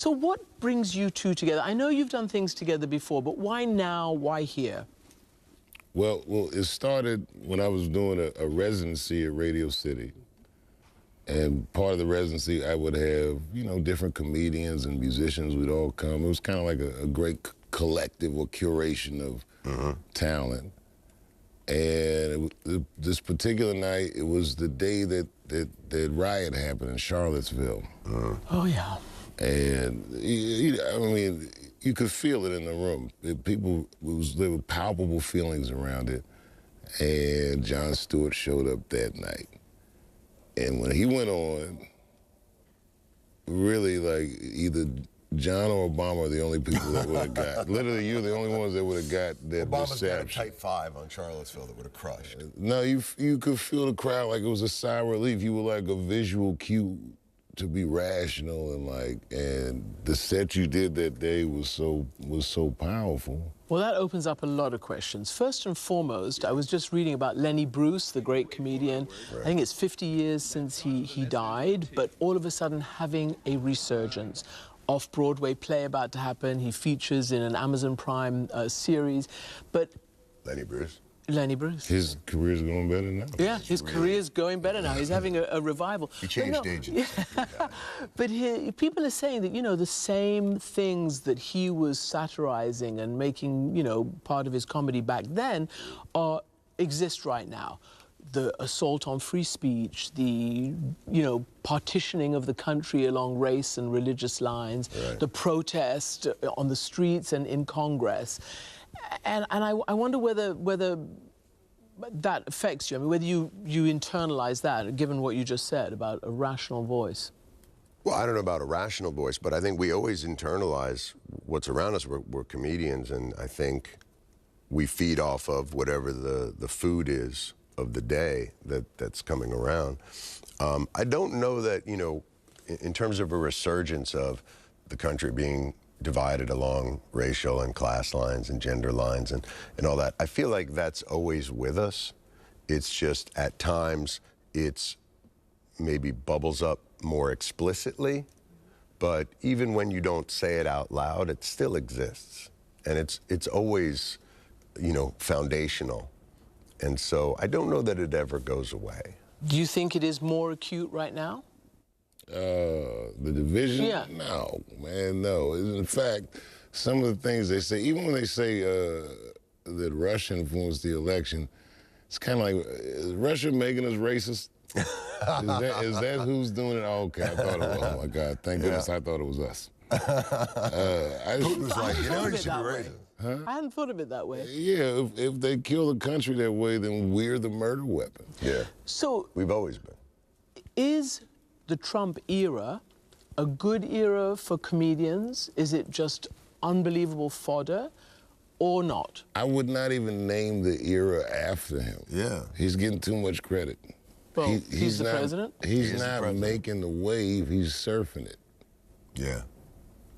So what brings you two together? I know you've done things together before, but why now? Why here? Well, it started when I was doing a residency at Radio City. And part of the residency, I would have, you know, different comedians and musicians would all come. It was kind of like a great collective or curation of talent. And this particular night, it was the day that riot happened in Charlottesville. Oh, yeah. And, I mean, you could feel it in the room. There were palpable feelings around it. And Jon Stewart showed up that night. And when he went on, really, like, either John or Obama are the only people that would have got. Literally, you're the only ones that would have got that Obama's got a reception. tight 5 on Charlottesville that would have crushed. No, you could feel the crowd like it was a sigh of relief. You were like a visual cue to be rational, and the set you did that day was so powerful. Well, that opens up a lot of questions. First and foremost, I was just reading about Lenny Bruce, the great comedian. Right. I think it's 50 years since he died, but all of a sudden having a resurgence. Off-Broadway play about to happen. He features in an Amazon Prime series. But Lenny Bruce? Lenny Bruce. His career's going better now. Yeah, his career's going better now. He's having a revival. He changed agents. But people are saying that, you know, the same things that he was satirizing and making, you know, part of his comedy back then exist right now. The assault on free speech, the, you know, partitioning of the country along race and religious lines, right. The protest on the streets and in Congress. And I wonder whether that affects you. I mean, whether you internalize that, given what you just said about a rational voice. Well, I don't know about a rational voice, but I think we always internalize what's around us. We're comedians, and I think we feed off of whatever the food is of the day that's coming around. I don't know that, you know, in terms of a resurgence of the country being divided along racial and class lines and gender lines and all that, I feel like that's always with us. It's just at times it's maybe bubbles up more explicitly, but even when you don't say it out loud, it still exists. And it's always, you know, foundational. And so I don't know that it ever goes away. Do you think it is more acute right now? The division? Yeah. No, man, no. In fact, some of the things they say, even when they say that Russia influenced the election, it's kind of like, is Russia making us racist? Is that who's doing it? Oh, okay, I thought it was. Oh, my God, thank goodness I thought it was us. Putin was like, you know, you should be racist. Huh? I hadn't thought of it that way. Yeah, if they kill the country that way, then we're the murder weapon. Yeah. So we've always been. Is the Trump era a good era for comedians? Is it just unbelievable fodder or not? I would not even name the era after him. Yeah. He's getting too much credit. Well, he's the president? He's not making the wave, he's surfing it. Yeah.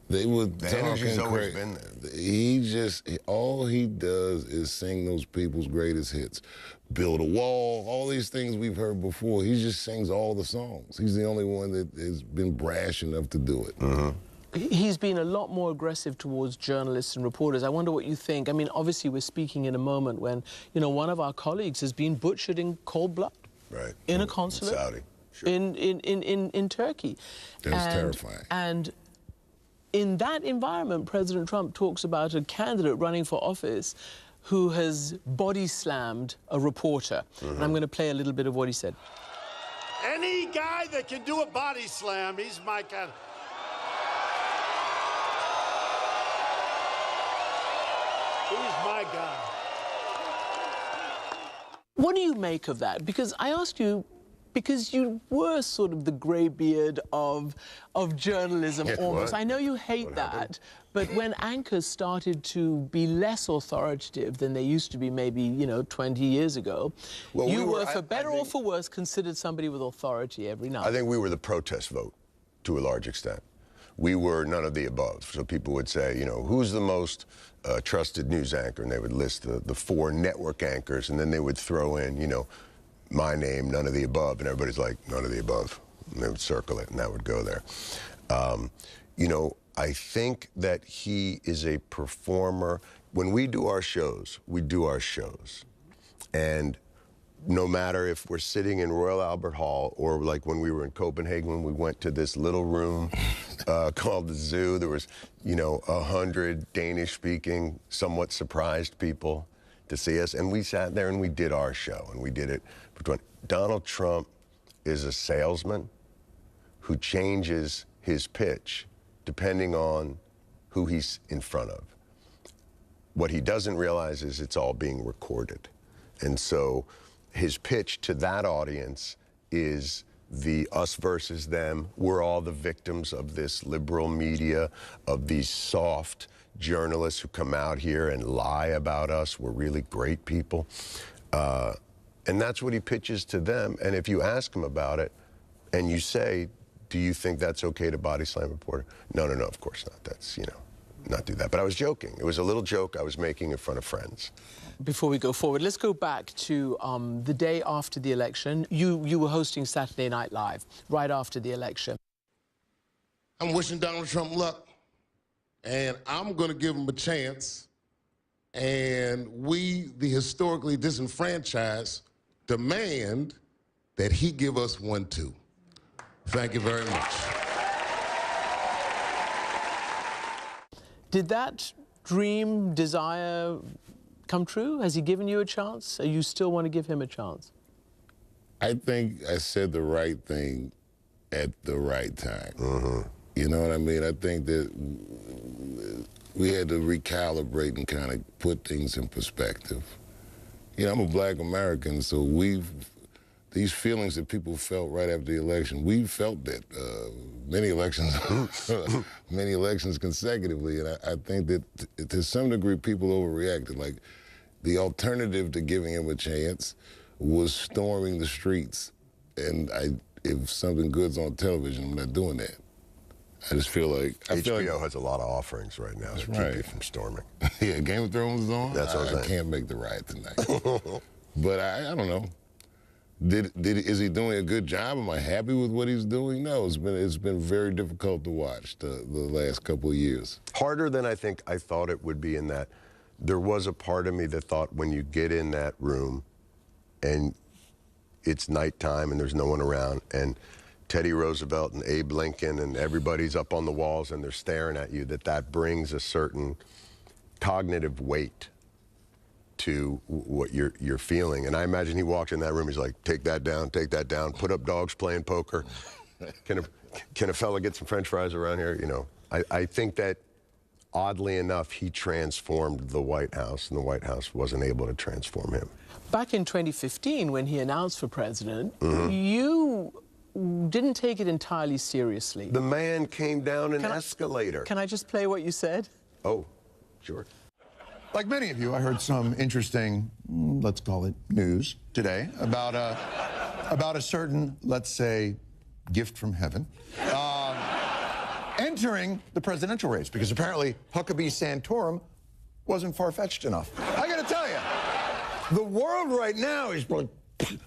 They were the energy's always been there. All he does is sing those people's greatest hits. Build a Wall, all these things we've heard before. He just sings all the songs. He's the only one that has been brash enough to do it. He's been a lot more aggressive towards journalists and reporters. I wonder what you think. I mean, obviously we're speaking in a moment when, you know, one of our colleagues has been butchered in cold blood. Right. In a consulate. In Saudi. Sure. In Turkey. That's terrifying. And in that environment, President Trump talks about a candidate running for office who has body slammed a reporter. And I'm going to play a little bit of what he said. Any guy that can do a body slam, he's my kind. He's my guy. What do you make of that? Because I ask you, because you were sort of the graybeard of journalism almost. I know you hate that, but when anchors started to be less authoritative than they used to be maybe, you know, 20 years ago, well, you were, for better or for worse, considered somebody with authority every night. I think we were the protest vote, to a large extent. We were none of the above. So people would say, you know, who's the most trusted news anchor? And they would list the 4 network anchors, and then they would throw in, you know, my name, none of the above, and everybody's like, none of the above. And they would circle it, and that would go there. You know, I think that he is a performer. When we do our shows, we do our shows. And no matter if we're sitting in Royal Albert Hall or like when we were in Copenhagen, we went to this little room called the Zoo. There was, 100 Danish-speaking, somewhat surprised people to see us. And we sat there and we did our show. And we did it. Donald Trump is a salesman who changes his pitch depending on who he's in front of. What he doesn't realize is it's all being recorded. And so his pitch to that audience is the us versus them. We're all the victims of this liberal media, of these soft journalists who come out here and lie about us. We're really great people. And that's what he pitches to them. And if you ask him about it and you say, do you think that's okay to body slam a reporter? No, of course not. That's, not do that. But I was joking. It was a little joke I was making in front of friends. Before we go forward, let's go back to the day after the election. You were hosting Saturday Night Live right after the election. I'm wishing Donald Trump luck, and I'm going to give him a chance. And we, the historically disenfranchised, demand that he give us one too. Thank you very much. Did that dream, desire come true? Has he given you a chance? Or you still want to give him a chance? I think I said the right thing at the right time. Mm-hmm. You know what I mean? I think that we had to recalibrate and kind of put things in perspective. I'm a black American, so these feelings that people felt right after the election, we felt that many elections consecutively, and I think that to some degree people overreacted. Like, the alternative to giving him a chance was storming the streets, and if something good's on television, I'm not doing that. I just feel like HBO has a lot of offerings right now to keep you from storming. Yeah, Game of Thrones is on. That's what I'm saying. I can't make the ride tonight. But I don't know. Is he doing a good job? Am I happy with what he's doing? No, it's been very difficult to watch the last couple of years. Harder than I think I thought it would be, in that there was a part of me that thought when you get in that room and it's nighttime and there's no one around and Teddy Roosevelt and Abe Lincoln and everybody's up on the walls and they're staring at you, that brings a certain cognitive weight to what you're feeling. And I imagine he walked in that room, he's like, take that down, put up dogs playing poker. Can a fella get some French fries around here? I think that, oddly enough, he transformed the White House, and the White House wasn't able to transform him. Back in 2015, when he announced for president, Mm-hmm. you didn't take it entirely seriously. The man came down an escalator. Can I just play what you said? Oh, sure. Like many of you, I heard some interesting, let's call it news today, about a certain, let's say, gift from heaven, entering the presidential race, because apparently Huckabee Santorum wasn't far-fetched enough. I gotta tell you, the world right now is like,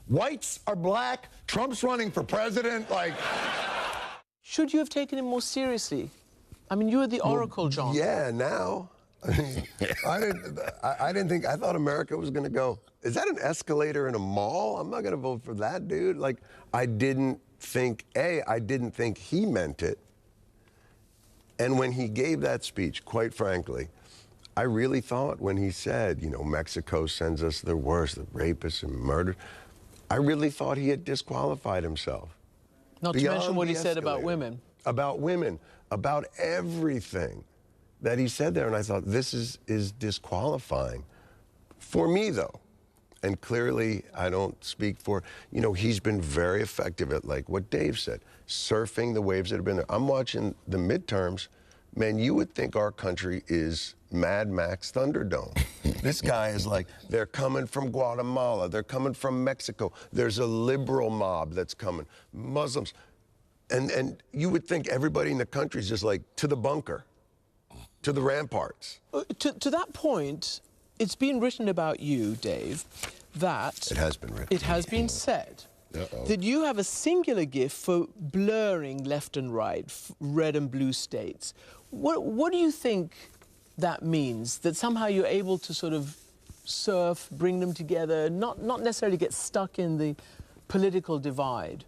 whites are black, Trump's running for president, like... Should you have taken him more seriously? I mean, you were the oracle, John. Yeah, now. I didn't think, I thought America was gonna go, is that an escalator in a mall? I'm not gonna vote for that, dude. Like, I didn't think he meant it. And when he gave that speech, quite frankly, I really thought when he said, Mexico sends us the worst, the rapists and murder, I really thought he had disqualified himself. Not to mention what he said about women. About women, about everything that he said there. And I thought, this is disqualifying. For me, though, and clearly I don't speak for, he's been very effective at, like what Dave said, surfing the waves that have been there. I'm watching the midterms. Man, you would think our country is Mad Max Thunderdome. This guy is like, they're coming from Guatemala, they're coming from Mexico, there's a liberal mob that's coming, Muslims. And you would think everybody in the country is just like, to the bunker, to the ramparts. To that point, it's been written about you, Dave, that... It has been written. It has been said that you have a singular gift for blurring left and right, red and blue states. What do you think that means? That somehow you're able to sort of surf, bring them together, not necessarily get stuck in the political divide?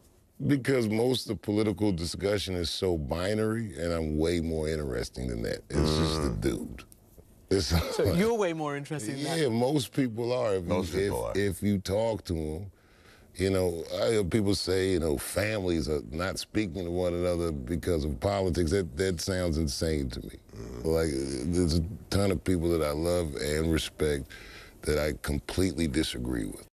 Because most of the political discussion is so binary, and I'm way more interesting than that. It's just a dude. So you're way more interesting than that? Yeah, most people are. If you talk to them, you know, I hear people say, you know, families are not speaking to one another because of politics. That sounds insane to me. Like, there's a ton of people that I love and respect that I completely disagree with.